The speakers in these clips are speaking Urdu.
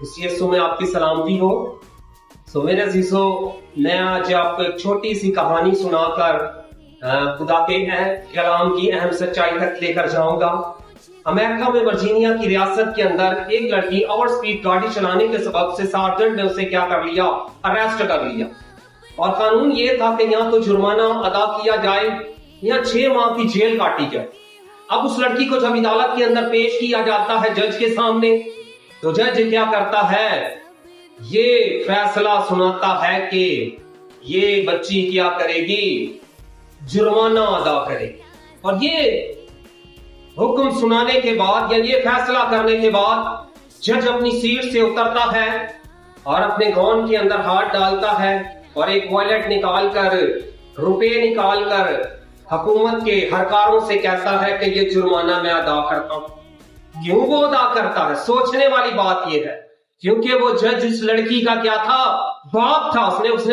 اس یسوع میں آپ کی سلامتی ہو۔ میرے عزیزو، میں آج آپ کو ایک چھوٹی سی کہانی سنا کر خدا کے کلام کی اہم سچائی تک لے کر جاؤں گا۔ امریکہ میں ورجینیا کی ریاست کے اندر ایک لڑکی اوور سپیڈ گاڑی چلانے کے سبب سے سارجنٹ نے اسے کیا کر لیا؟ اریسٹ کر لیا، اور قانون یہ تھا کہ یا تو جرمانہ ادا کیا جائے یا 6 ماہ کی جیل کاٹی جائے۔ اب اس لڑکی کو جب عدالت کے اندر پیش کیا جاتا ہے جج کے سامنے، تو جج کیا کرتا ہے؟ یہ فیصلہ سناتا ہے کہ یہ بچی کیا کرے گی؟ جرمانہ ادا کرے گی۔ اور یہ حکم سنانے کے بعد یا یہ فیصلہ کرنے کے بعد جج اپنی سیٹ سے اترتا ہے اور اپنے گون کے اندر ہاتھ ڈالتا ہے اور ایک والیٹ نکال کر، روپے نکال کر حکومت کے ہرکاروں سے کہتا ہے کہ یہ جرمانہ میں ادا کرتا ہوں۔ کیوں وہ ادا کرتا ہے؟ سوچنے والی بات یہ ہے، کیونکہ وہ جج اس لڑکی کا کیا تھا؟ باپ تھا۔ اس نے اس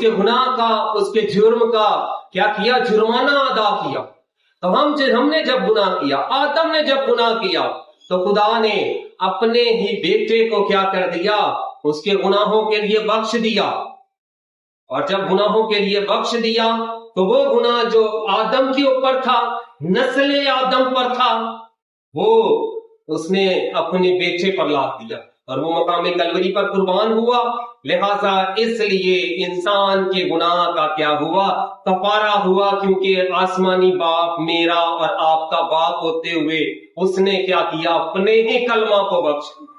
کے گناہ کا، اس کے جرم کا کیا کیا؟ جرمانہ ادا کیا۔ تو ہم نے جب گناہ کیا، آدم نے جب گناہ کیا، تو خدا نے اپنے ہی بیٹے کو کیا کر دیا؟ اس کے گناہوں کے لیے بخش دیا۔ اور جب گناہوں کے لیے بخش دیا تو وہ گناہ جو آدم کے اوپر تھا، نسل آدم پر تھا، وہ اس نے اپنے بیٹے پر لاد دیا، اور وہ مقام کلوری پر قربان ہوا۔ لہذا اس لیے انسان کے گناہ کا کیا ہوا؟ کفارہ ہوا، کیونکہ آسمانی باپ میرا اور آپ کا باپ ہوتے ہوئے اس نے کیا کیا؟ اپنے ہی کلمہ کو بخش دیا۔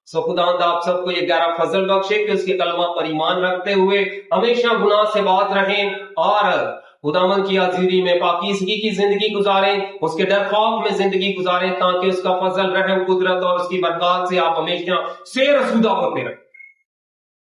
خداوند آپ سب کو یہ گہرا فضل بخشے کہ اس کے کلمہ پر ایمان رکھتے ہوئے ہمیشہ گناہ سے باز رہیں اور خداوند کی حضوری میں پاکیزگی کی زندگی گزاریں، اس کے ڈر خوف میں زندگی گزاریں، تاکہ اس کا فضل، رحم، قدرت اور اس کی برکات سے آپ ہمیشہ سیر سودہ ہوتے رہیں۔